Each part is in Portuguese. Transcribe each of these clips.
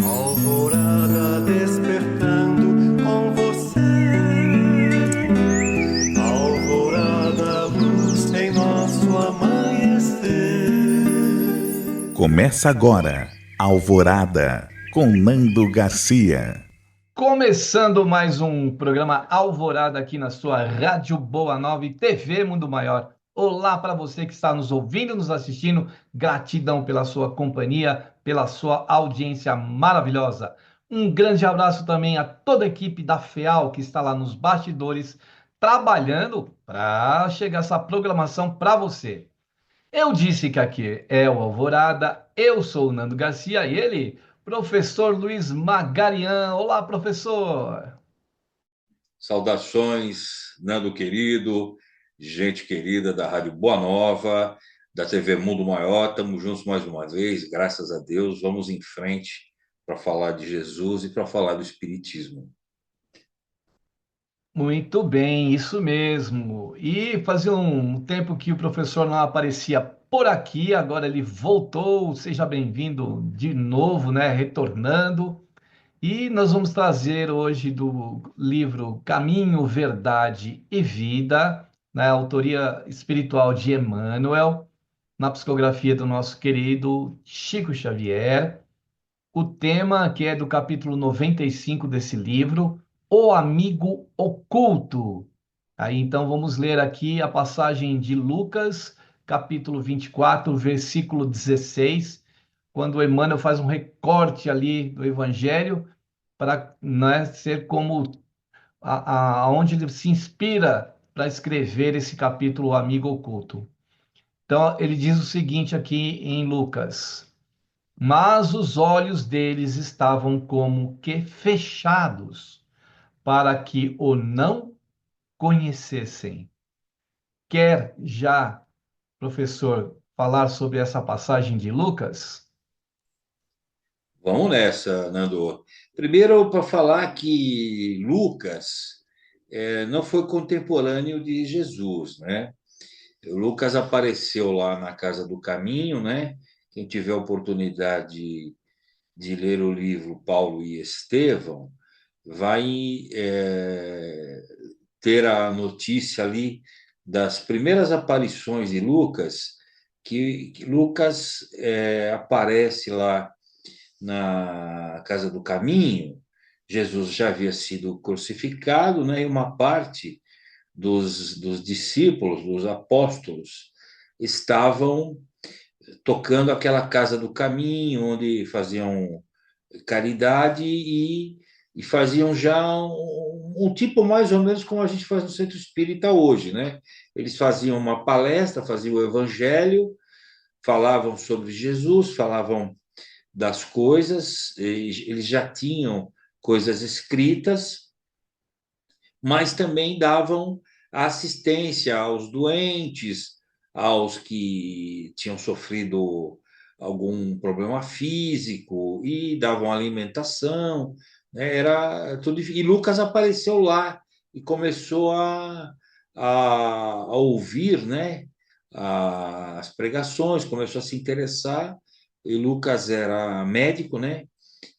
Alvorada despertando com você. Alvorada, luz em nosso amanhecer. Começa agora, Alvorada, com Nando Garcia. Começando mais um programa Alvorada aqui na sua Rádio Boa Nova e TV Mundo Maior. Olá para você que está nos ouvindo, nos assistindo. Gratidão pela sua companhia, pela sua audiência maravilhosa. Um grande abraço também a toda a equipe da FEAL que está lá nos bastidores, trabalhando para chegar essa programação para você. Eu disse que aqui é o Alvorada, eu sou o Nando Garcia e ele, professor Luiz Magarian. Olá, professor! Saudações, Nando querido, gente querida da Rádio Boa Nova, da TV Mundo Maior. Estamos juntos mais uma vez, graças a Deus. Vamos em frente para falar de Jesus e para falar do Espiritismo. Muito bem, isso mesmo. E fazia um tempo que o professor não aparecia por aqui, agora ele voltou. Seja bem-vindo de novo, né? Retornando. E nós vamos trazer hoje do livro Caminho, Verdade e Vida, na autoria espiritual de Emmanuel, na psicografia do nosso querido Chico Xavier. O tema que é do capítulo 95 desse livro, O Amigo Oculto. Aí então vamos ler aqui a passagem de Lucas, capítulo 24, versículo 16, quando Emmanuel faz um recorte ali do Evangelho para, né, ser como aonde ele se inspira para escrever esse capítulo O Amigo Oculto. Então ele diz o seguinte aqui em Lucas: mas os olhos deles estavam como que fechados, para que o não conhecessem. Quer já, professor, falar sobre essa passagem de Lucas? Vamos nessa, Nando. Primeiro, para falar que Lucas não foi contemporâneo de Jesus, né? O Lucas apareceu lá na Casa do Caminho, né? Quem tiver oportunidade de ler o livro Paulo e Estevão, vai ter a notícia ali das primeiras aparições de Lucas, que Lucas aparece lá na Casa do Caminho. Jesus já havia sido crucificado, né? E uma parte dos discípulos, dos apóstolos, estavam tocando aquela Casa do Caminho, onde faziam caridade e faziam já um tipo mais ou menos como a gente faz no Centro Espírita hoje, né? Eles faziam uma palestra, faziam o evangelho, falavam sobre Jesus, falavam das coisas, eles já tinham coisas escritas, mas também davam assistência aos doentes, aos que tinham sofrido algum problema físico e davam alimentação, né? Era tudo. E Lucas apareceu lá e começou a ouvir, né? As pregações, começou a se interessar. E Lucas era médico, né?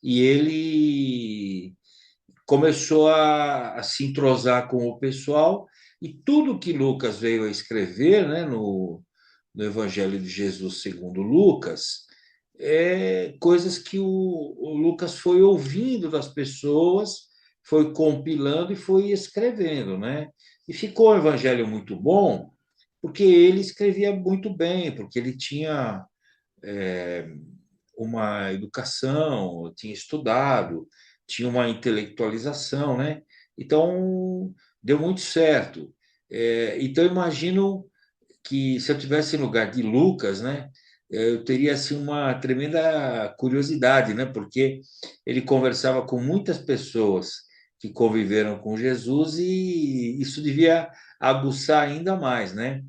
E ele começou a se entrosar com o pessoal, e tudo que Lucas veio a escrever, né, no Evangelho de Jesus segundo Lucas, coisas que o Lucas foi ouvindo das pessoas, foi compilando e foi escrevendo, né? E ficou um evangelho muito bom, porque ele escrevia muito bem, porque ele tinha é, uma educação, tinha estudado, tinha uma intelectualização, né? Então, deu muito certo. Então, imagino que se eu tivesse no lugar de Lucas, né, eu teria assim uma tremenda curiosidade, né, porque ele conversava com muitas pessoas que conviveram com Jesus e isso devia aguçar ainda mais, né?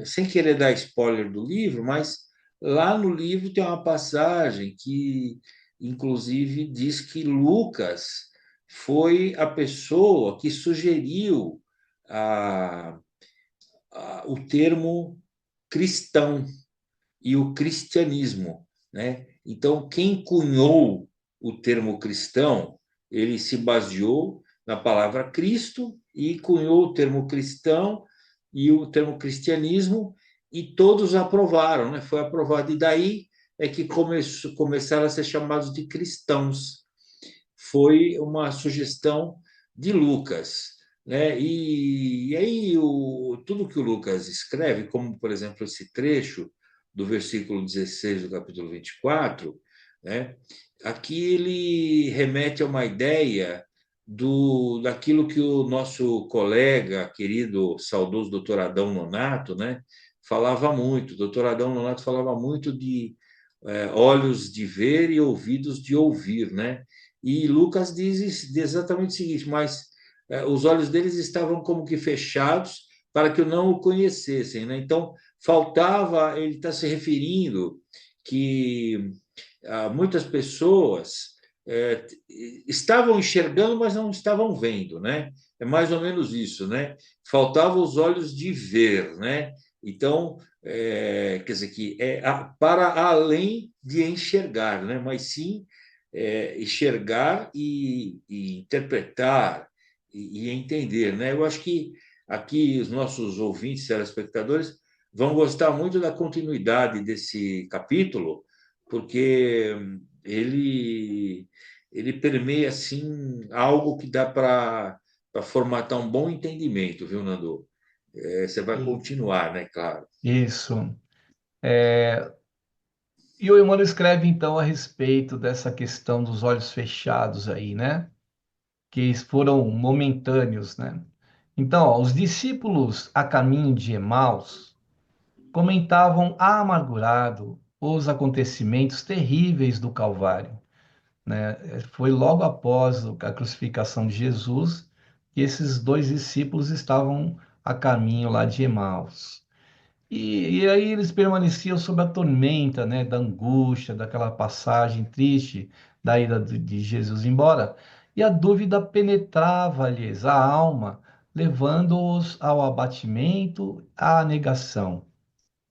Sem querer dar spoiler do livro, mas lá no livro tem uma passagem que, inclusive, diz que Lucas foi a pessoa que sugeriu a, o termo cristão e o cristianismo, né? Então, quem cunhou o termo cristão, ele se baseou na palavra Cristo e cunhou o termo cristão e o termo cristianismo, e todos aprovaram, né? Foi aprovado. E daí é que começaram a ser chamados de cristãos. Foi uma sugestão de Lucas, né? E aí tudo que o Lucas escreve, como por exemplo esse trecho do versículo 16 do capítulo 24, né? Aqui ele remete a uma ideia daquilo que o nosso colega, querido, saudoso doutor Adão Nonato, né, falava muito. O doutor Adão Nonato falava muito de olhos de ver e ouvidos de ouvir, né? E Lucas diz exatamente o seguinte: mas os olhos deles estavam como que fechados para que não o conhecessem, né? Então faltava, ele está se referindo que muitas pessoas estavam enxergando, mas não estavam vendo, né? É mais ou menos isso, né? Faltavam os olhos de ver, né? Então, quer dizer que para além de enxergar, né? Mas sim enxergar e interpretar e entender, né? Eu acho que aqui os nossos ouvintes, telespectadores, vão gostar muito da continuidade desse capítulo, porque ele permeia assim algo que dá para formatar um bom entendimento, viu, Nando? Você vai E- continuar, né? Claro. Isso. E o Emmanuel escreve então a respeito dessa questão dos olhos fechados aí, né? Que foram momentâneos, né? Então, ó, os discípulos a caminho de Emaus comentavam amargurado os acontecimentos terríveis do Calvário, né? Foi logo após a crucificação de Jesus que esses dois discípulos estavam a caminho lá de Emaus. E aí eles permaneciam sob a tormenta, né, da angústia, daquela passagem triste da ida de Jesus embora, e a dúvida penetrava-lhes a alma, levando-os ao abatimento, à negação.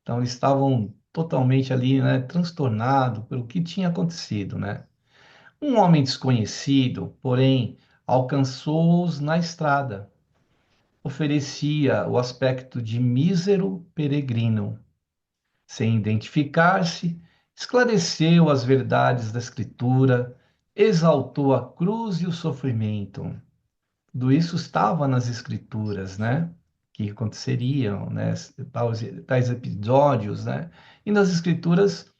Então eles estavam totalmente ali, né, transtornados pelo que tinha acontecido, né? Um homem desconhecido, porém, alcançou-os na estrada. Oferecia o aspecto de mísero peregrino. Sem identificar-se, esclareceu as verdades da Escritura, exaltou a cruz e o sofrimento. Tudo isso estava nas Escrituras, né? Que aconteceriam, né? Tais episódios, né? E nas Escrituras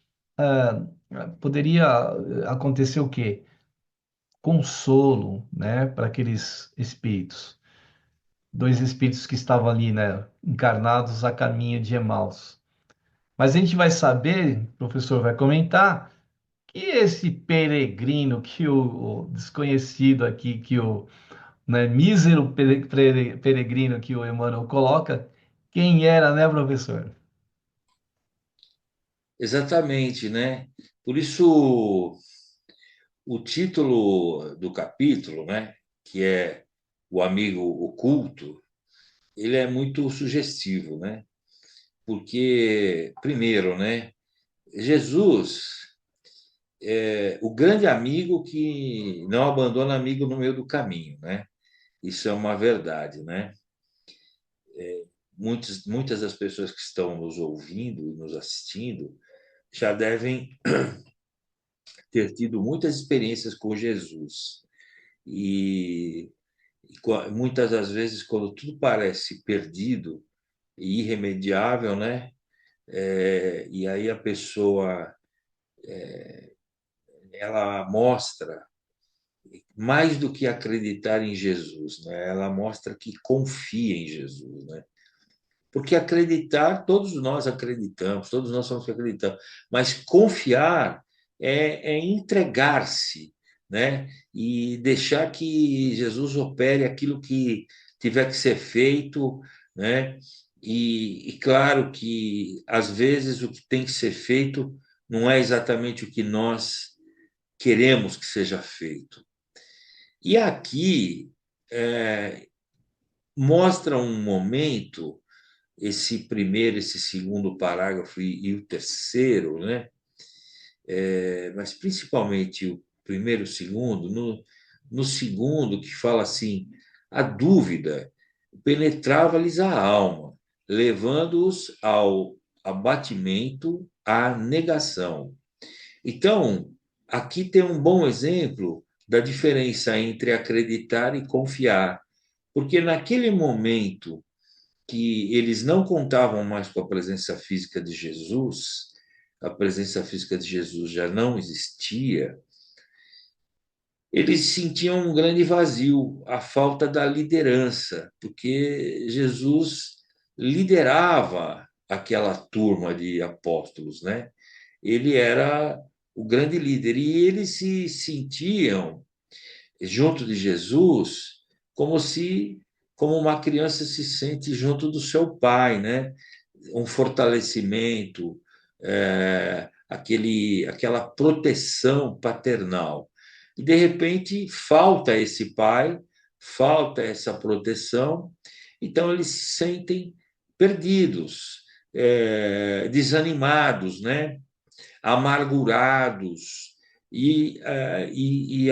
poderia acontecer o quê? Consolo, né? Para aqueles espíritos. Dois espíritos que estavam ali, né? Encarnados a caminho de Emaus. Mas a gente vai saber, o professor vai comentar, que esse peregrino, que o desconhecido aqui, que o mísero peregrino que o Emmanuel coloca, quem era, né, professor? Exatamente, né? Por isso, o título do capítulo, né, que é O Amigo Oculto, ele é muito sugestivo, né? Porque, primeiro, né, Jesus é o grande amigo que não abandona amigo no meio do caminho, né? Isso é uma verdade, né? Muitas das pessoas que estão nos ouvindo e nos assistindo já devem ter tido muitas experiências com Jesus. E, muitas das vezes, quando tudo parece perdido e irremediável, né? E aí a pessoa ela mostra mais do que acreditar em Jesus, né? Ela mostra que confia em Jesus, né? Porque acreditar, todos nós acreditamos, todos nós somos que acreditamos, mas confiar é entregar-se, né? E deixar que Jesus opere aquilo que tiver que ser feito, né? E claro que às vezes o que tem que ser feito não é exatamente o que nós queremos que seja feito. E aqui mostra um momento, esse primeiro, esse segundo parágrafo e o terceiro, né? mas principalmente o primeiro e o segundo, no segundo, que fala assim: a dúvida penetrava-lhes a alma, levando-os ao abatimento, à negação. Então, aqui tem um bom exemplo da diferença entre acreditar e confiar, porque naquele momento que eles não contavam mais com a presença física de Jesus, a presença física de Jesus já não existia, eles sentiam um grande vazio, a falta da liderança, porque Jesus liderava aquela turma de apóstolos, né? Ele era o grande líder e eles se sentiam junto de Jesus como uma criança se sente junto do seu pai, né? Um fortalecimento, aquela proteção paternal. E, de repente, falta esse pai, falta essa proteção, então eles se sentem perdidos, desanimados, né? Amargurados. E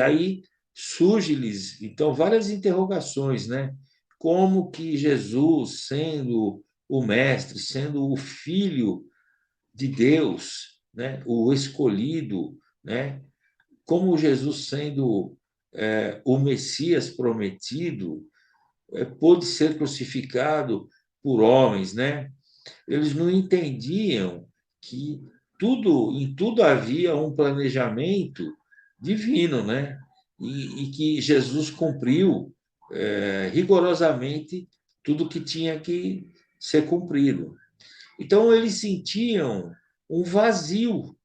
aí surge-lhes, então, várias interrogações, né? Como que Jesus, sendo o mestre, sendo o filho de Deus, né? O escolhido, né? Como Jesus, sendo o Messias prometido, pôde ser crucificado por homens, né? Eles não entendiam que em tudo havia um planejamento divino, né? E que Jesus cumpriu rigorosamente tudo que tinha que ser cumprido. Então, eles sentiam um vazio,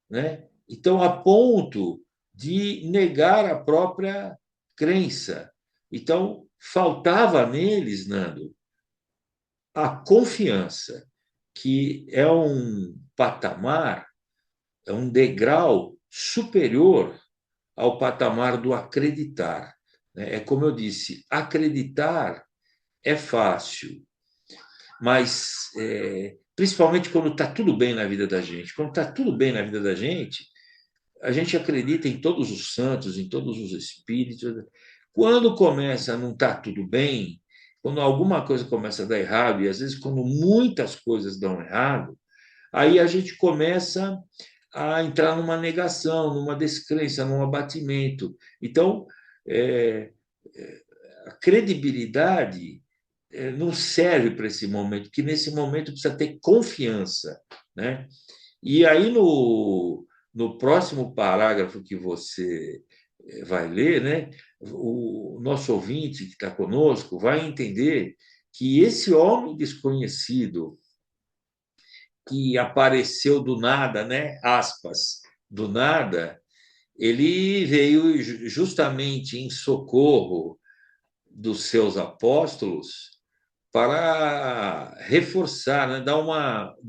né? Então, a ponto de negar a própria crença. Então, faltava neles, Nando, a confiança, que é um patamar, é um degrau superior ao patamar do acreditar, né? É como eu disse, acreditar é fácil, mas principalmente quando está tudo bem na vida da gente. Quando está tudo bem na vida da gente, a gente acredita em todos os santos, em todos os espíritos. Quando começa a não estar tudo bem, quando alguma coisa começa a dar errado, e às vezes quando muitas coisas dão errado, aí a gente começa a entrar numa negação, numa descrença, num abatimento. Então, a credibilidade não serve para esse momento, que nesse momento precisa ter confiança, né? E aí, no próximo parágrafo que você vai ler, né, o nosso ouvinte que está conosco vai entender que esse homem desconhecido que apareceu do nada, né, aspas, do nada, ele veio justamente em socorro dos seus apóstolos para reforçar, né, dar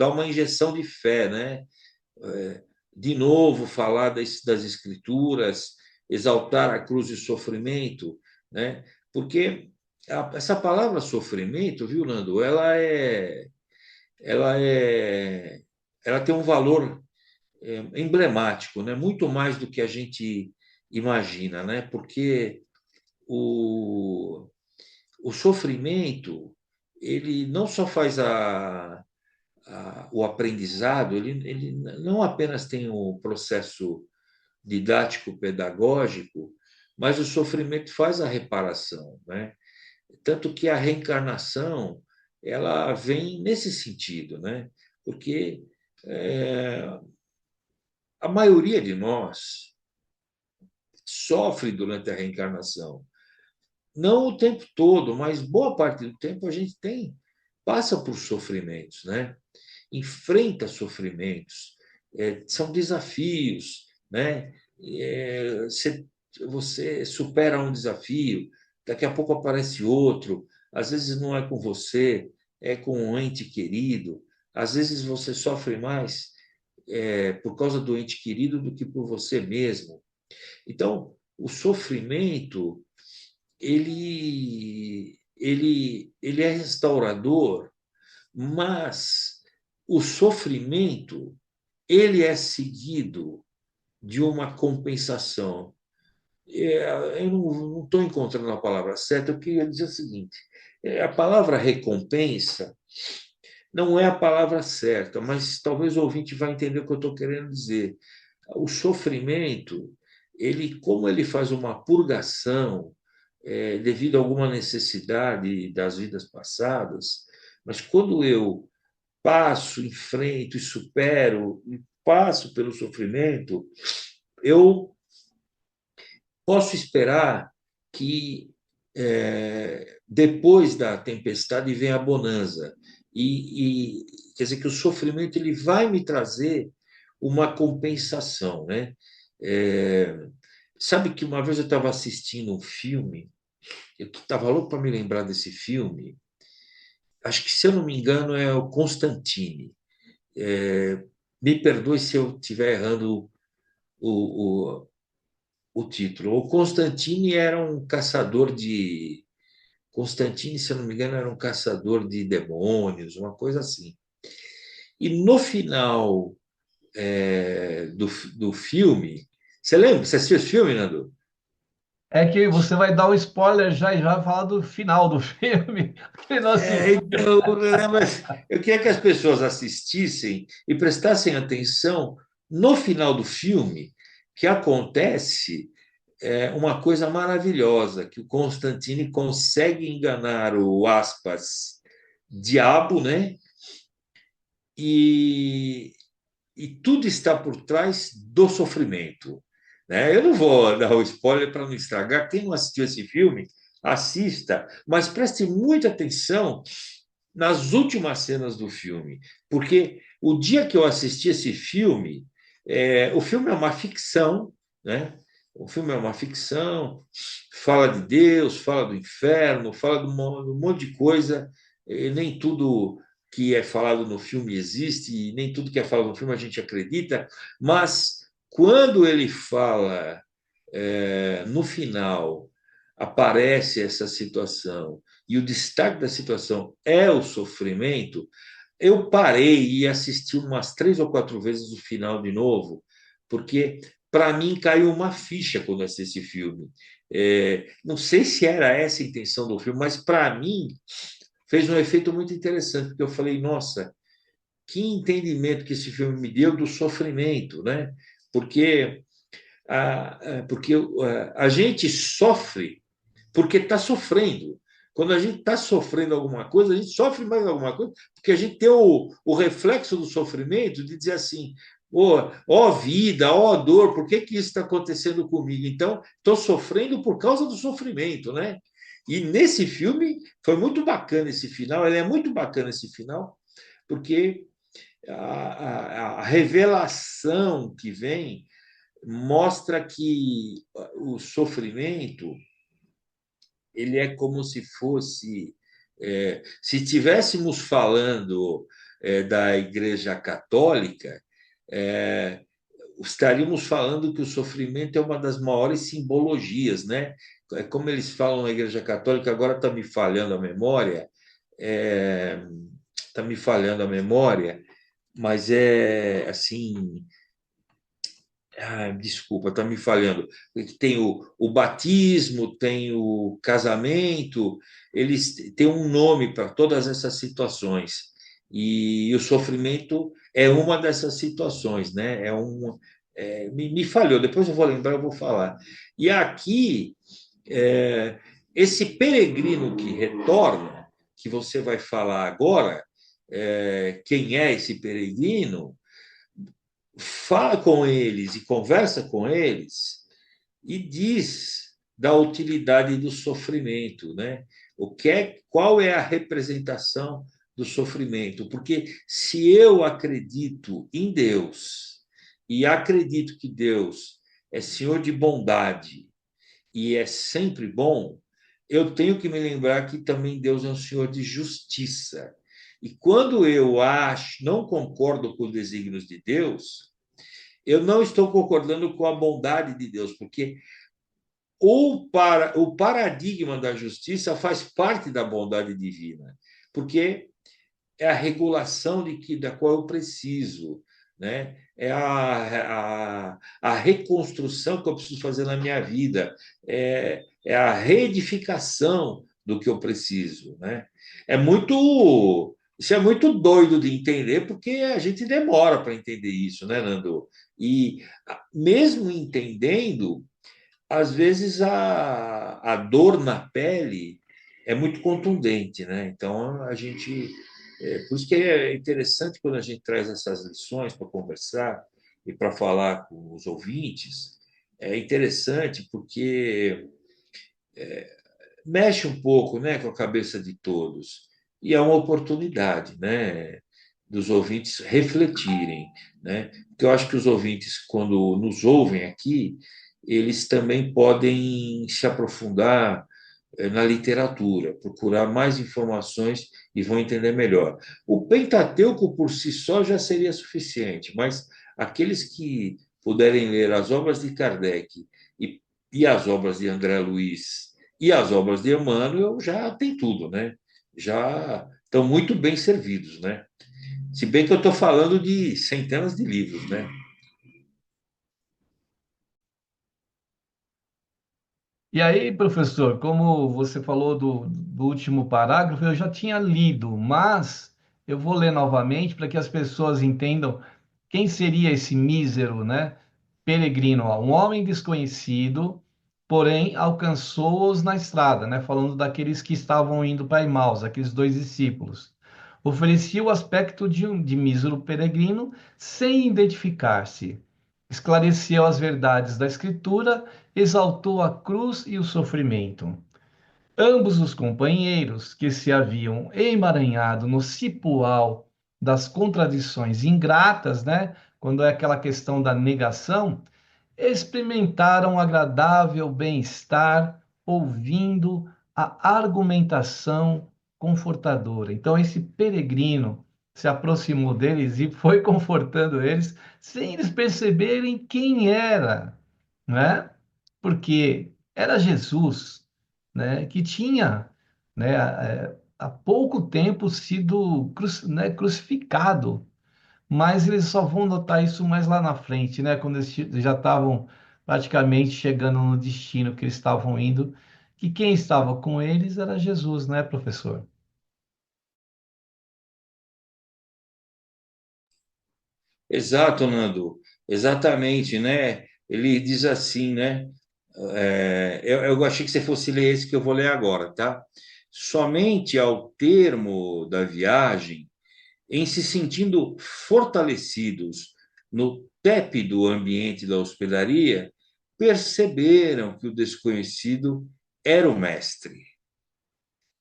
uma injeção de fé, né? De novo falar das escrituras, exaltar a cruz e o sofrimento, né? Porque essa palavra sofrimento, viu, Nando, ela é, ela tem um valor emblemático, né? Muito mais do que a gente imagina, né? Porque o, o sofrimento ele não só faz o aprendizado, ele não apenas tem o processo didático-pedagógico, mas o sofrimento faz a reparação, né? Tanto que a reencarnação ela vem nesse sentido, né? Porque a maioria de nós sofre durante a reencarnação. Não o tempo todo, mas boa parte do tempo a gente passa por sofrimentos, né? Enfrenta sofrimentos, são desafios, né? Você supera um desafio, daqui a pouco aparece outro, às vezes não é com você, é com um ente querido, às vezes você sofre mais por causa do ente querido do que por você mesmo. Então, o sofrimento ele é restaurador, mas o sofrimento ele é seguido de uma compensação. Eu não estou encontrando a palavra certa, eu queria dizer o seguinte: a palavra recompensa não é a palavra certa, mas talvez o ouvinte vai entender o que eu estou querendo dizer. O sofrimento, como ele faz uma purgação, devido a alguma necessidade das vidas passadas, mas quando eu passo, enfrento e supero, e passo pelo sofrimento, eu posso esperar que depois da tempestade venha a bonança. Quer dizer que o sofrimento ele vai me trazer uma compensação, né? É, sabe que uma vez eu estava assistindo um filme, eu estava louco para me lembrar desse filme, acho que, se eu não me engano, é o Constantine. Me perdoe se eu estiver errando o, o título. O Constantine era um caçador de. Constantine, se eu não me engano, era um caçador de demônios, uma coisa assim. E no final do filme. Você lembra? Você assistiu esse filme, Nando? É que você vai dar um spoiler já e já vai falar do final do filme, que não assistiu. Então, né, mas eu queria que as pessoas assistissem e prestassem atenção no final do filme, que acontece uma coisa maravilhosa, que o Constantine consegue enganar o aspas diabo, né? E, e tudo está por trás do sofrimento, né? Eu não vou dar o spoiler para não estragar. Quem não assistiu esse filme, assista, mas preste muita atenção nas últimas cenas do filme, porque o dia que eu assisti esse filme, o filme é uma ficção, né? O filme é uma ficção, fala de Deus, fala do inferno, fala de um monte de coisa, e nem tudo que é falado no filme existe, e nem tudo que é falado no filme a gente acredita, mas quando ele fala, no final, aparece essa situação, e o destaque da situação é o sofrimento, eu parei e assisti umas 3 ou 4 vezes o final de novo, porque para mim caiu uma ficha quando assisti esse filme. Não sei se era essa a intenção do filme, mas para mim fez um efeito muito interessante, porque eu falei, nossa, que entendimento que esse filme me deu do sofrimento, né? Porque a gente sofre porque está sofrendo. Quando a gente está sofrendo alguma coisa, a gente sofre mais alguma coisa, porque a gente tem o reflexo do sofrimento de dizer assim: ó vida, ó dor, por que isso está acontecendo comigo? Então, estou sofrendo por causa do sofrimento, né? E nesse filme foi muito bacana esse final, ele é muito bacana esse final, porque a revelação que vem mostra que o sofrimento ele é como se fosse, se estivéssemos falando da Igreja Católica, é, estaríamos falando que o sofrimento é uma das maiores simbologias, né? Como eles falam na Igreja Católica, agora está me falhando a memória, está me falhando a memória, mas é assim. Desculpa, está me falhando. Tem o batismo, tem o casamento, eles têm um nome para todas essas situações. E o sofrimento é uma dessas situações, né? Me falhou, depois eu vou lembrar, eu vou falar. E aqui, esse peregrino que retorna, que você vai falar agora, quem é esse peregrino? Fala com eles e conversa com eles e diz da utilidade do sofrimento, né? Qual é a representação do sofrimento? Porque se eu acredito em Deus e acredito que Deus é Senhor de bondade e é sempre bom, eu tenho que me lembrar que também Deus é um Senhor de justiça. E quando eu não concordo com os desígnios de Deus, eu não estou concordando com a bondade de Deus, porque o paradigma da justiça faz parte da bondade divina, porque é a regulação da qual eu preciso, né? é a reconstrução que eu preciso fazer na minha vida, é a reedificação do que eu preciso, né? Isso é muito doido de entender, porque a gente demora para entender isso, né, Nando? E mesmo entendendo, às vezes a dor na pele é muito contundente, né? Então por isso que é interessante quando a gente traz essas lições para conversar e para falar com os ouvintes. É interessante porque mexe um pouco, né, com a cabeça de todos e é uma oportunidade, né, dos ouvintes refletirem, né? Porque eu acho que os ouvintes, quando nos ouvem aqui, eles também podem se aprofundar na literatura, procurar mais informações e vão entender melhor. O Pentateuco por si só já seria suficiente, mas aqueles que puderem ler as obras de Kardec e, e as obras de André Luiz e as obras de Emmanuel já tem tudo, né? Já estão muito bem servidos, né? Se bem que eu estou falando de centenas de livros, né? E aí, professor, como você falou do último parágrafo, eu já tinha lido, mas eu vou ler novamente para que as pessoas entendam quem seria esse mísero, né? Peregrino, ó, um homem desconhecido, porém alcançou-os na estrada, né? Falando daqueles que estavam indo para Emaús, aqueles dois discípulos. Oferecia o aspecto de mísero peregrino sem identificar-se. Esclareceu as verdades da Escritura, exaltou a cruz e o sofrimento. Ambos os companheiros que se haviam emaranhado no cipoal das contradições ingratas, né? Quando é aquela questão da negação, experimentaram um agradável bem-estar ouvindo a argumentação confortadora. Então, esse peregrino se aproximou deles e foi confortando eles, sem eles perceberem quem era, né? Porque era Jesus, né? Que tinha, né? Há pouco tempo sido né, crucificado, mas eles só vão notar isso mais lá na frente, né? Quando eles já estavam praticamente chegando no destino que eles estavam indo, que quem estava com eles era Jesus, né, professor? Exato, Nando. Exatamente, né? Ele diz assim, né? Eu achei que você fosse ler esse que eu vou ler agora, tá? Somente ao termo da viagem, em se sentindo fortalecidos no tépido ambiente da hospedaria, perceberam que o desconhecido era o mestre.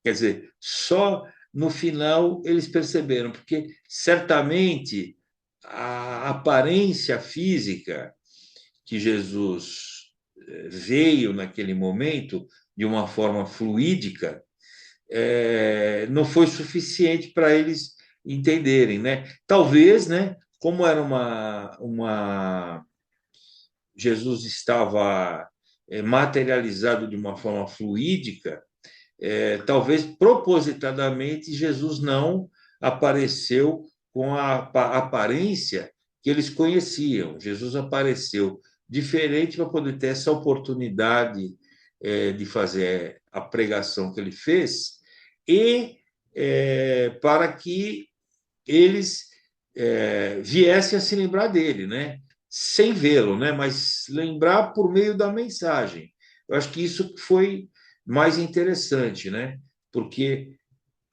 Quer dizer, só no final eles perceberam, porque certamente a aparência física que Jesus veio naquele momento de uma forma fluídica não foi suficiente para eles entenderem, né? Talvez, né? Como era Jesus estava materializado de uma forma fluídica, talvez propositadamente Jesus não apareceu com a aparência que eles conheciam. Jesus apareceu diferente para poder ter essa oportunidade de fazer a pregação que ele fez e para que eles viessem a se lembrar dele, né? Sem vê-lo, né? Mas lembrar por meio da mensagem. Eu acho que isso foi mais interessante, né? Porque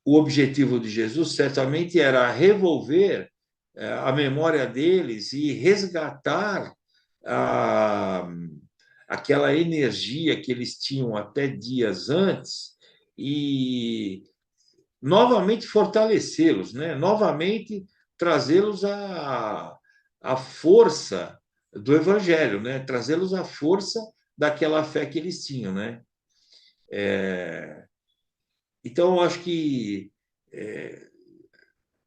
o objetivo de Jesus certamente era revolver a memória deles e resgatar a, aquela energia que eles tinham até dias antes e novamente fortalecê-los, né? Novamente trazê-los à força do evangelho, né? Trazê-los à força daquela fé que eles tinham, né? Então, eu acho que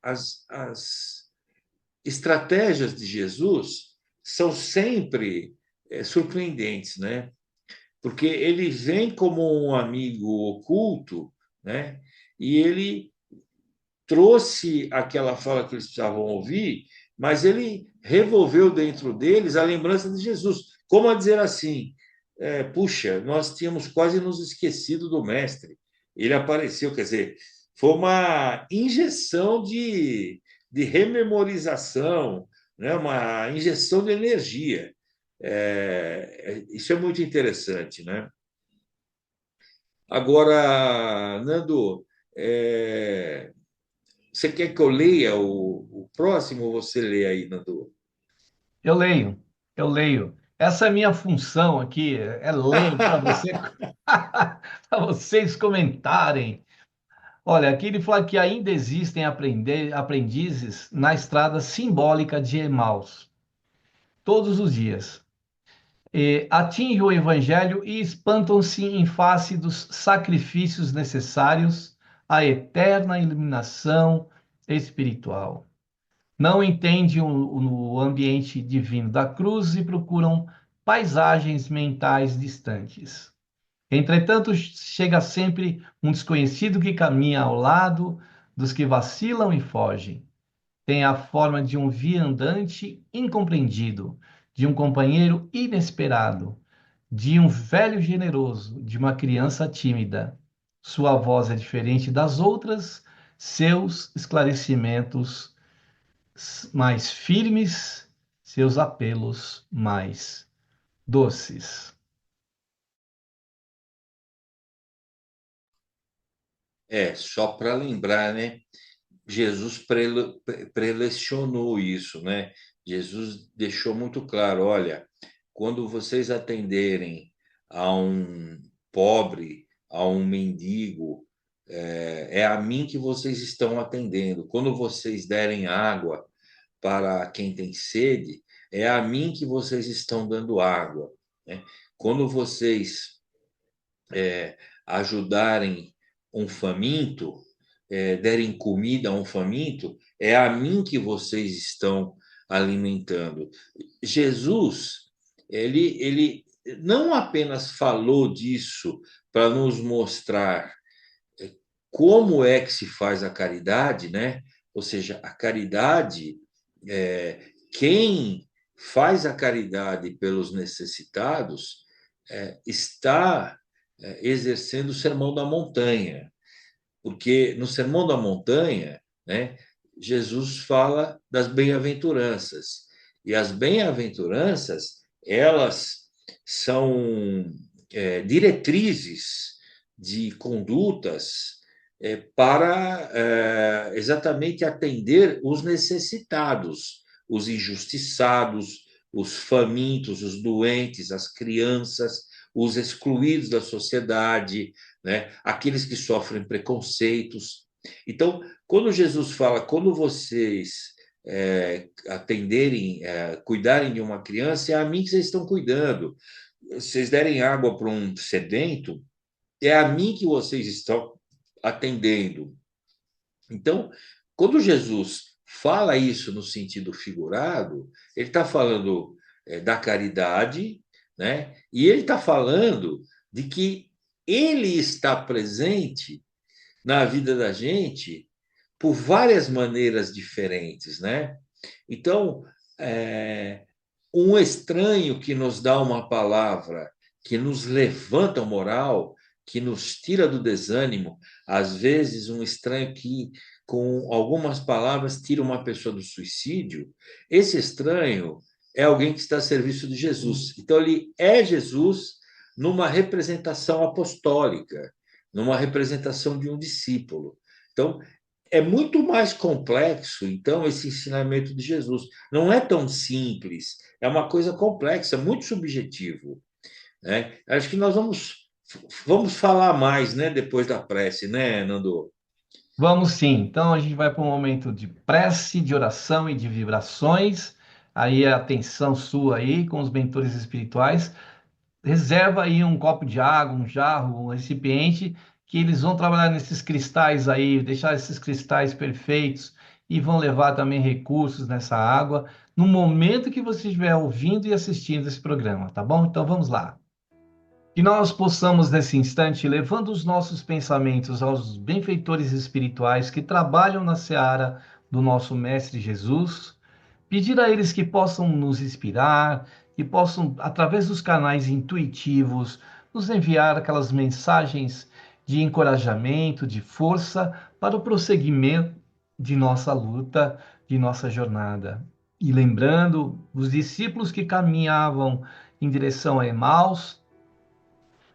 as estratégias de Jesus são sempre surpreendentes, né? Porque ele vem como um amigo oculto, né? E ele trouxe aquela fala que eles precisavam ouvir, mas ele revolveu dentro deles a lembrança de Jesus. Como a dizer assim, puxa, nós tínhamos quase nos esquecido do mestre. Ele apareceu, quer dizer, foi uma injeção de rememorização, né? Uma injeção de energia. Isso é muito interessante, né? Agora, Nando, você quer que eu leia o próximo ou você lê aí, Nando? Eu leio, eu leio. Essa é a minha função aqui, é ler para você, para vocês comentarem. Olha, aqui ele fala que ainda existem aprendizes na estrada simbólica de Emaús, todos os dias. Atingem o evangelho e espantam-se em face dos sacrifícios necessários à eterna iluminação espiritual. Não entendem o ambiente divino da cruz e procuram paisagens mentais distantes. Entretanto, chega sempre um desconhecido que caminha ao lado dos que vacilam e fogem. Tem a forma de um viandante incompreendido, de um companheiro inesperado, de um velho generoso, de uma criança tímida. Sua voz é diferente das outras, seus esclarecimentos mais firmes, seus apelos mais doces. Só para lembrar, né? Jesus prelecionou isso, né? Jesus deixou muito claro: olha, quando vocês atenderem a um pobre, a um mendigo, é a mim que vocês estão atendendo. Quando vocês derem água para quem tem sede, é a mim que vocês estão dando água, né? Quando vocês ajudarem um faminto, derem comida a um faminto, é a mim que vocês estão alimentando. Jesus, ele não apenas falou disso para nos mostrar como é que se faz a caridade, né? Ou seja, a caridade, quem faz a caridade pelos necessitados está exercendo o Sermão da Montanha, porque no Sermão da Montanha, né, Jesus fala das bem-aventuranças, e as bem-aventuranças, elas são diretrizes de condutas para exatamente atender os necessitados, os injustiçados, os famintos, os doentes, as crianças, os excluídos da sociedade, né? Aqueles que sofrem preconceitos. Então, quando Jesus fala, quando vocês atenderem, cuidarem de uma criança, é a mim que vocês estão cuidando. Vocês derem água para um sedento, é a mim que vocês estão atendendo. Então, quando Jesus fala isso no sentido figurado, ele está falando da caridade, né? E ele está falando de que ele está presente na vida da gente por várias maneiras diferentes, né? Então, um estranho que nos dá uma palavra, que nos levanta o moral, que nos tira do desânimo, às vezes um estranho que, com algumas palavras, tira uma pessoa do suicídio, esse estranho é alguém que está a serviço de Jesus. Então, ele é Jesus numa representação apostólica, numa representação de um discípulo. Então, é muito mais complexo, então, esse ensinamento de Jesus. Não é tão simples, é uma coisa complexa, muito subjetivo, né? Acho que nós vamos falar mais, né, depois da prece, né, Nando? Vamos sim. Então a gente vai para um momento de prece, de oração e de vibrações. Aí a atenção sua aí com os mentores espirituais. Reserva aí um copo de água, um jarro, um recipiente, que eles vão trabalhar nesses cristais aí, deixar esses cristais perfeitos e vão levar também recursos nessa água no momento que você estiver ouvindo e assistindo esse programa, tá bom? Então vamos lá. Que nós possamos, nesse instante, levando os nossos pensamentos aos benfeitores espirituais que trabalham na seara do nosso Mestre Jesus, Pedir a eles que possam nos inspirar, que possam, através dos canais intuitivos, nos enviar aquelas mensagens de encorajamento, de força para o prosseguimento de nossa luta, de nossa jornada. E lembrando, os discípulos que caminhavam em direção a Emaús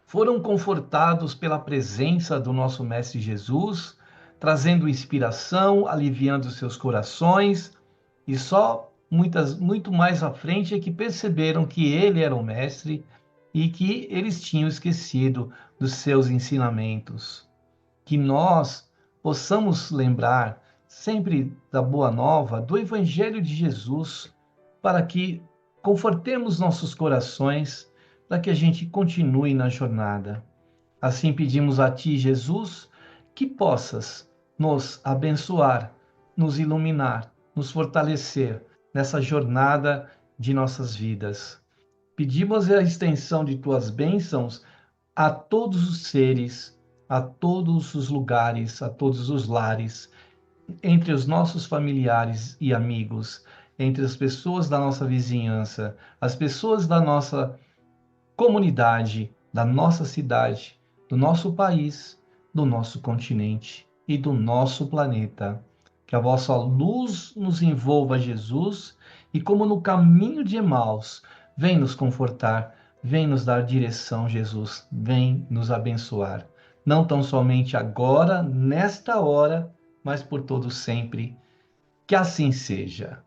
foram confortados pela presença do nosso Mestre Jesus, trazendo inspiração, aliviando seus corações, e só muito mais à frente é que perceberam que ele era o Mestre e que eles tinham esquecido dos seus ensinamentos. Que nós possamos lembrar sempre da Boa Nova, do Evangelho de Jesus, para que confortemos nossos corações, para que a gente continue na jornada. Assim pedimos a Ti, Jesus, que possas nos abençoar, nos iluminar, nos fortalecer nessa jornada de nossas vidas. Pedimos a extensão de Tuas bênçãos a todos os seres, a todos os lugares, a todos os lares, entre os nossos familiares e amigos, entre as pessoas da nossa vizinhança, as pessoas da nossa comunidade, da nossa cidade, do nosso país, do nosso continente e do nosso planeta. Que a vossa luz nos envolva, Jesus, e como no caminho de Emaús, vem nos confortar, vem nos dar direção, Jesus, vem nos abençoar. Não tão somente agora, nesta hora, mas por todo sempre. Que assim seja.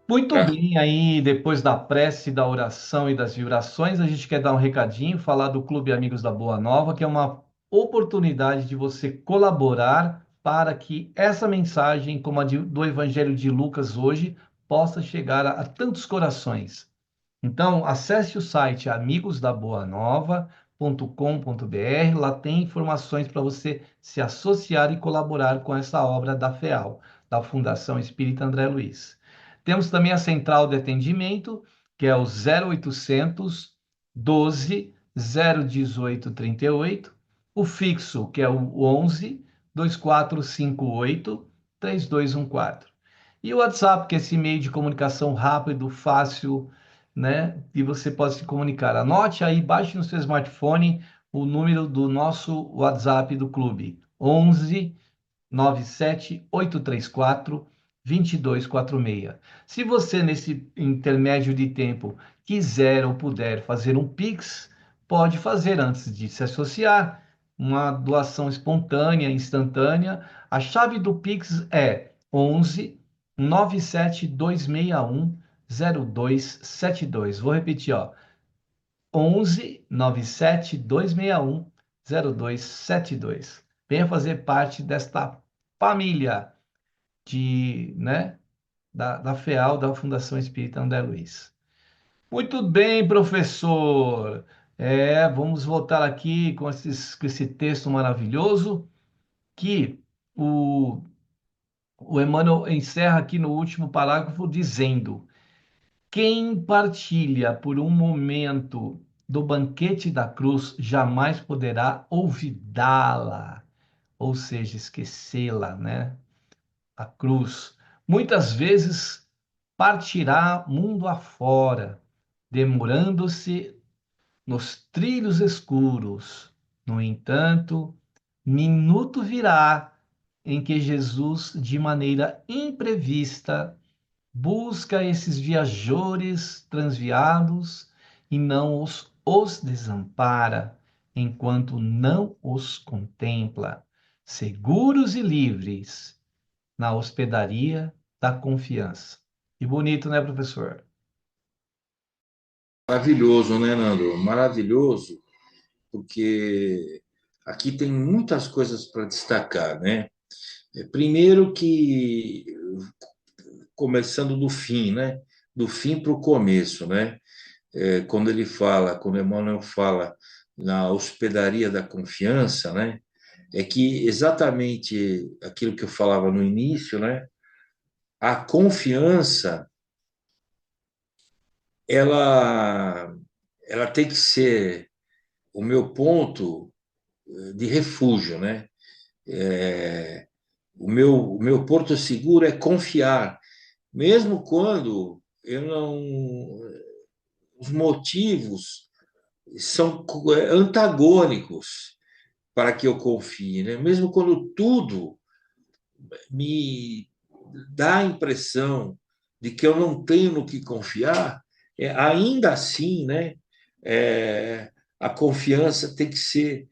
Muito Tá? bem, aí depois da prece, da oração e das vibrações, a gente quer dar um recadinho, falar do Clube Amigos da Boa Nova, que é uma oportunidade de você colaborar para que essa mensagem, como a do Evangelho de Lucas hoje, possa chegar a tantos corações. Então, acesse o site amigosdaboanova.com.br, lá tem informações para você se associar e colaborar com essa obra da FEAL, da Fundação Espírita André Luiz. Temos também a central de atendimento, que é o 0800 12 018 38, o fixo, que é o 11 2458 3214. E o WhatsApp, que é esse meio de comunicação rápido, fácil, né? E você pode se comunicar. Anote aí, baixe no seu smartphone o número do nosso WhatsApp do clube: 11 97834 2246. Se você, nesse intermédio de tempo, quiser ou puder fazer um Pix, pode fazer antes de se associar. Uma doação espontânea, instantânea. A chave do Pix é 11 97261 0272. Vou repetir, ó. 11 97261 0272. Venha fazer parte desta família né, da FEAL, da Fundação Espírita André Luiz. Muito bem, professor. Vamos voltar aqui com com esse texto maravilhoso que o Emmanuel encerra aqui no último parágrafo dizendo: quem partilha por um momento do banquete da cruz jamais poderá olvidá-la, ou seja, esquecê-la, né? A cruz. Muitas vezes partirá mundo afora, demorando-se nos trilhos escuros. No entanto, minuto virá em que Jesus, de maneira imprevista, busca esses viajores transviados e não os desampara, enquanto não os contempla, seguros e livres na hospedaria da confiança. Que bonito, né, professor? Maravilhoso, né, Nando? Maravilhoso, porque aqui tem muitas coisas para destacar, né? Primeiro que, começando do fim, né? Do fim para o começo, né? Quando ele fala, quando Emmanuel fala na hospedaria da confiança, né? É que exatamente aquilo que eu falava no início, né? A confiança, ela, ela tem que ser o meu ponto de refúgio, né? O meu porto seguro é confiar mesmo quando eu não, os motivos são antagônicos para que eu confie, né? Mesmo quando tudo me dá a impressão de que eu não tenho no que confiar, ainda assim, né? É, a confiança tem que ser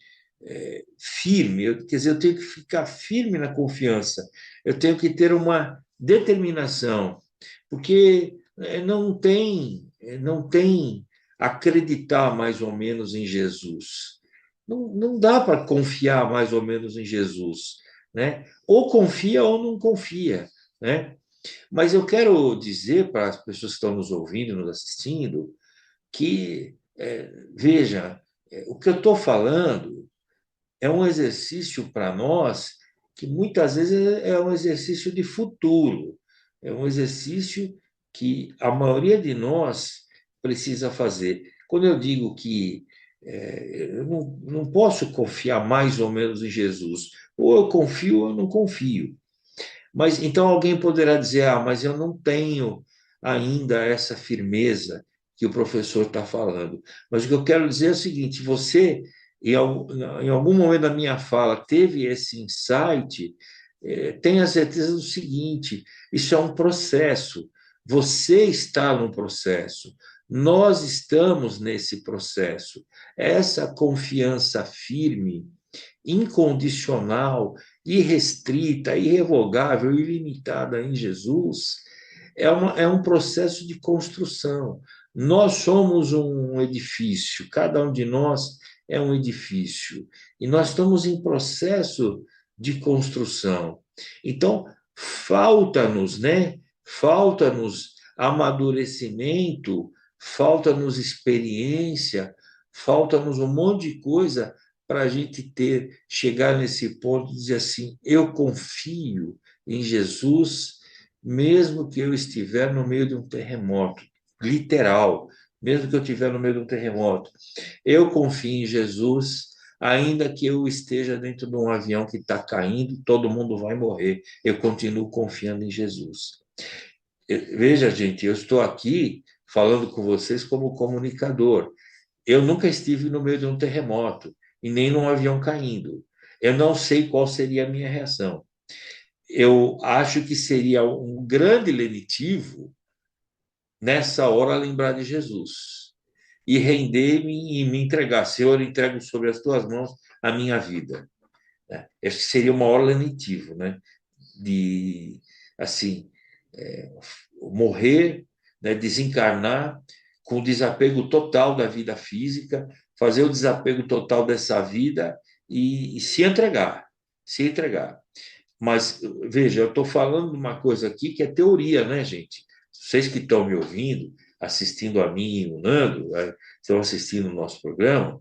firme, quer dizer, eu tenho que ficar firme na confiança, eu tenho que ter uma determinação, porque não tem acreditar mais ou menos em Jesus. Não dá para confiar mais ou menos em Jesus, né? Ou confia ou não confia, né? Mas eu quero dizer para as pessoas que estão nos ouvindo, nos assistindo, que, veja, o que eu estou falando é um exercício para nós que muitas vezes é um exercício de futuro, é um exercício que a maioria de nós precisa fazer. Quando eu digo que eu não posso confiar mais ou menos em Jesus, ou eu confio ou eu não confio. Mas então alguém poderá dizer: ah, mas eu não tenho ainda essa firmeza que o professor está falando. Mas o que eu quero dizer é o seguinte: você, em algum momento da minha fala, teve esse insight, tenha certeza do seguinte: isso é um processo. Você está num processo. Nós estamos nesse processo. Essa confiança firme, incondicional, irrestrita, irrevogável, ilimitada em Jesus, é um processo de construção. Nós somos um edifício, cada um de nós é um edifício, e nós estamos em processo de construção. Então, falta-nos, né? Falta-nos amadurecimento, falta-nos experiência, falta-nos um monte de coisa para a gente chegar nesse ponto de dizer assim: eu confio em Jesus, mesmo que eu estiver no meio de um terremoto, literal, mesmo que eu estiver no meio de um terremoto. Eu confio em Jesus, ainda que eu esteja dentro de um avião que está caindo, todo mundo vai morrer. Eu continuo confiando em Jesus. Veja, gente, eu estou aqui falando com vocês como comunicador. Eu nunca estive no meio de um terremoto e nem num avião caindo. Eu não sei qual seria a minha reação. Eu acho que seria um grande lenitivo nessa hora lembrar de Jesus e render-me e me entregar. Senhor, entrego sobre as tuas mãos a minha vida. Acho que seria uma hora lenitivo, né? De, assim, morrer, né? Desencarnar com desapego total da vida física, fazer o desapego total dessa vida e se entregar, se entregar. Mas, veja, eu estou falando de uma coisa aqui que é teoria, né, gente? Vocês que estão me ouvindo, assistindo a mim e o Nando, estão assistindo o nosso programa,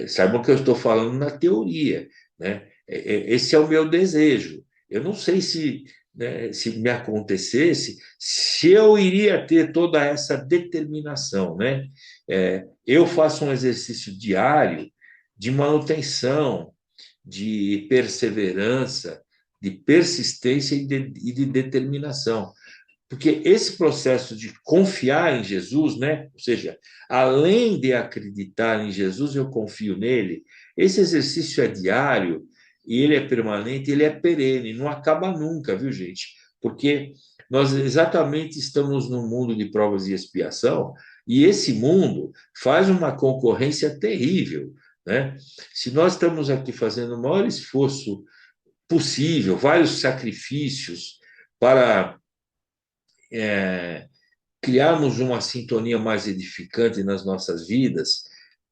saibam que eu estou falando na teoria, né? Esse é o meu desejo. Eu não sei se, né, se me acontecesse, se eu iria ter toda essa determinação, né? Eu faço um exercício diário de manutenção, de perseverança, de persistência e de determinação. Porque esse processo de confiar em Jesus, né? Ou seja, além de acreditar em Jesus, eu confio nele. Esse exercício é diário e ele é permanente, ele é perene, não acaba nunca, viu, gente? Porque nós exatamente estamos num mundo de provas e expiação e esse mundo faz uma concorrência terrível, né? Se nós estamos aqui fazendo o maior esforço possível, vários sacrifícios para criarmos uma sintonia mais edificante nas nossas vidas,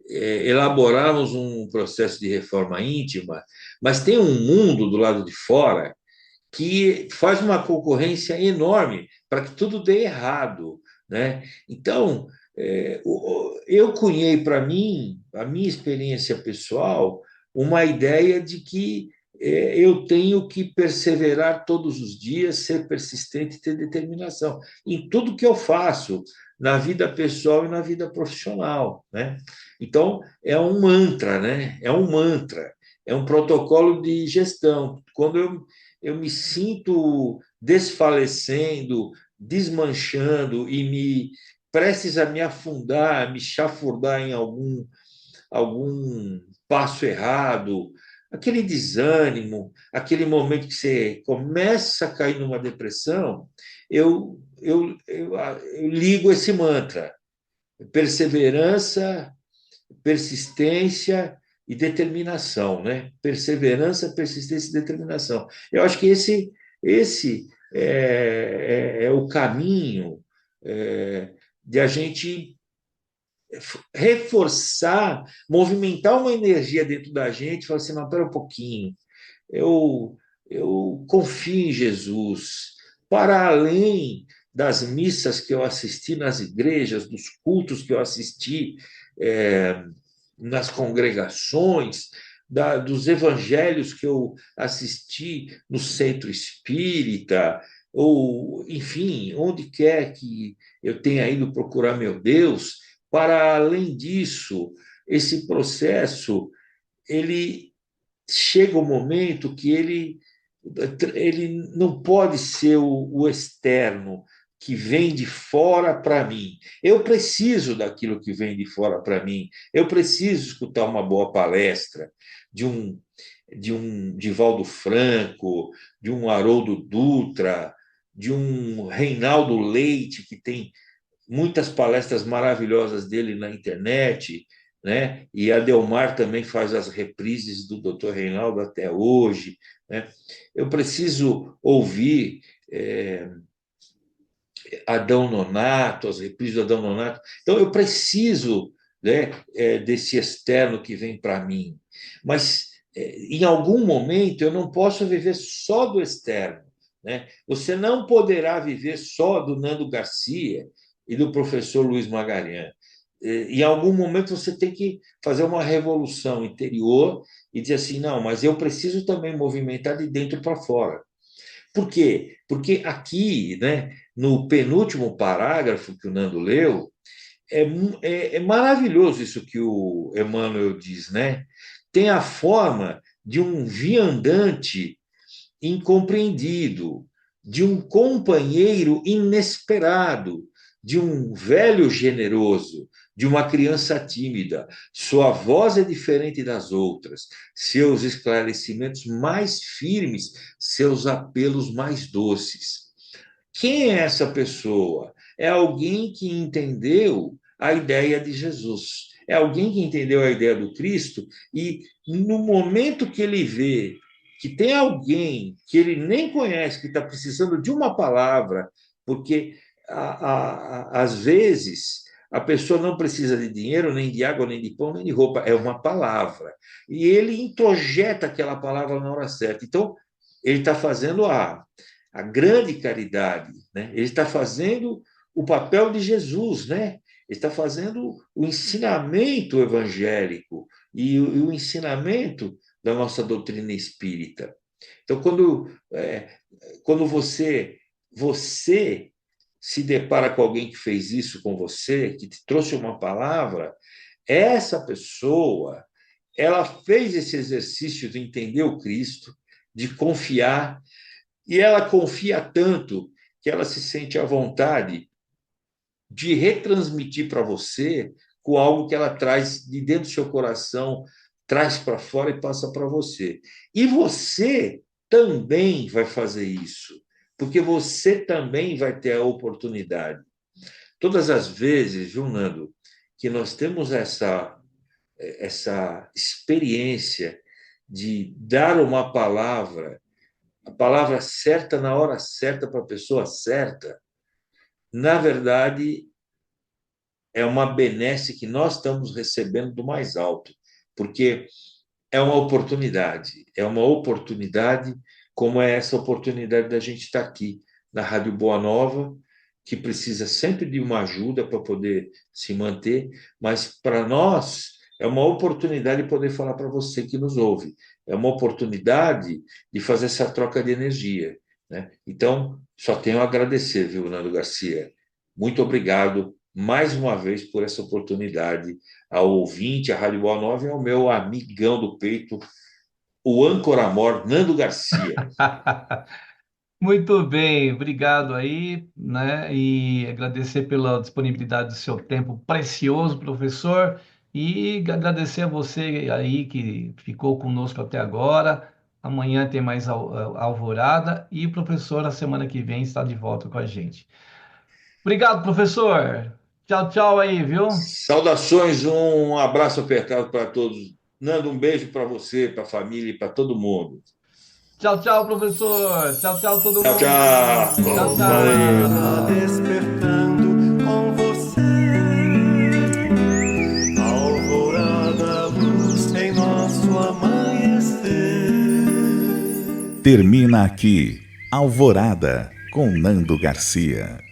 elaborarmos um processo de reforma íntima, mas tem um mundo do lado de fora que faz uma concorrência enorme para que tudo dê errado, né? Então, eu cunhei para mim, a minha experiência pessoal, uma ideia de que eu tenho que perseverar todos os dias, ser persistente e ter determinação em tudo que eu faço, na vida pessoal e na vida profissional, né? Então, é um mantra, né? É um mantra, é um protocolo de gestão. Quando eu me sinto desfalecendo, desmanchando e me prestes a me afundar, me chafurdar em algum passo errado, aquele desânimo, aquele momento que você começa a cair numa depressão, eu ligo esse mantra: perseverança, persistência e determinação, né? Perseverança, persistência e determinação. Eu acho que esse é o caminho de a gente reforçar, movimentar uma energia dentro da gente, falar assim, não, espera um pouquinho, eu, eu confio em Jesus, para além das missas que eu assisti nas igrejas, dos cultos que eu assisti é, nas congregações, dos evangelhos que eu assisti no centro espírita, ou, enfim, onde quer que eu tenha ido procurar meu Deus, para além disso, esse processo, ele chega um momento que ele não pode ser o externo, que vem de fora para mim. Eu preciso daquilo que vem de fora para mim. Eu preciso escutar uma boa palestra de um Divaldo Franco, de um Haroldo Dutra, de um Reinaldo Leite, que tem muitas palestras maravilhosas dele na internet, né? E a Delmar também faz as reprises do Dr. Reinaldo até hoje, né? Eu preciso ouvir Adão Nonato, as reprises do Adão Nonato. Então, eu preciso, né, desse externo que vem para mim. Mas, em algum momento, eu não posso viver só do externo, né? Você não poderá viver só do Nando Garcia e do professor Luiz Magalhães. Em algum momento, você tem que fazer uma revolução interior e dizer assim, não, mas eu preciso também movimentar de dentro para fora. Por quê? Porque aqui, né, no penúltimo parágrafo que o Nando leu, é maravilhoso isso que o Emmanuel diz, né? Tem a forma de um viandante incompreendido, de um companheiro inesperado, de um velho generoso, de uma criança tímida. Sua voz é diferente das outras, seus esclarecimentos mais firmes, seus apelos mais doces. Quem é essa pessoa? É alguém que entendeu a ideia de Jesus. É alguém que entendeu a ideia do Cristo e, no momento que ele vê que tem alguém que ele nem conhece, que está precisando de uma palavra, porque às vezes a pessoa não precisa de dinheiro, nem de água, nem de pão, nem de roupa, é uma palavra. E ele introjeta aquela palavra na hora certa. Então, ele está fazendo a grande caridade, né? Ele está fazendo o papel de Jesus, né? Ele está fazendo o ensinamento evangélico e o ensinamento da nossa doutrina espírita. Então, quando você se depara com alguém que fez isso com você, que te trouxe uma palavra, essa pessoa, ela fez esse exercício de entender o Cristo, de confiar, e ela confia tanto que ela se sente à vontade de retransmitir para você com algo que ela traz de dentro do seu coração, traz para fora e passa para você. E você também vai fazer isso, porque você também vai ter a oportunidade. Todas as vezes, viu, Nando, que nós temos essa experiência de dar uma palavra, a palavra certa na hora certa para a pessoa certa, na verdade, é uma benesse que nós estamos recebendo do mais alto, porque é uma oportunidade, como é essa oportunidade da gente estar aqui na Rádio Boa Nova, que precisa sempre de uma ajuda para poder se manter, mas para nós é uma oportunidade de poder falar para você que nos ouve, é uma oportunidade de fazer essa troca de energia, né? Então, só tenho a agradecer, viu, Nando Garcia? Muito obrigado mais uma vez por essa oportunidade ao ouvinte, à Rádio Boa Nova e ao meu amigão do peito, o âncora mor, Nando Garcia. Muito bem, obrigado aí, né? E agradecer pela disponibilidade do seu tempo precioso, professor, e agradecer a você aí que ficou conosco até agora. Amanhã tem mais alvorada e o professor, na semana que vem, está de volta com a gente. Obrigado, professor. Tchau, tchau aí, viu? Saudações, um abraço apertado para todos. Nando, um beijo para você, para a família e para todo mundo. Tchau, tchau, professor. Tchau, tchau, todo Tchau, mundo. tchau. Tchau, Alvorada tchau. despertando com você. Alvorada, luz em nosso amanhecer. Termina aqui Alvorada com Nando Garcia.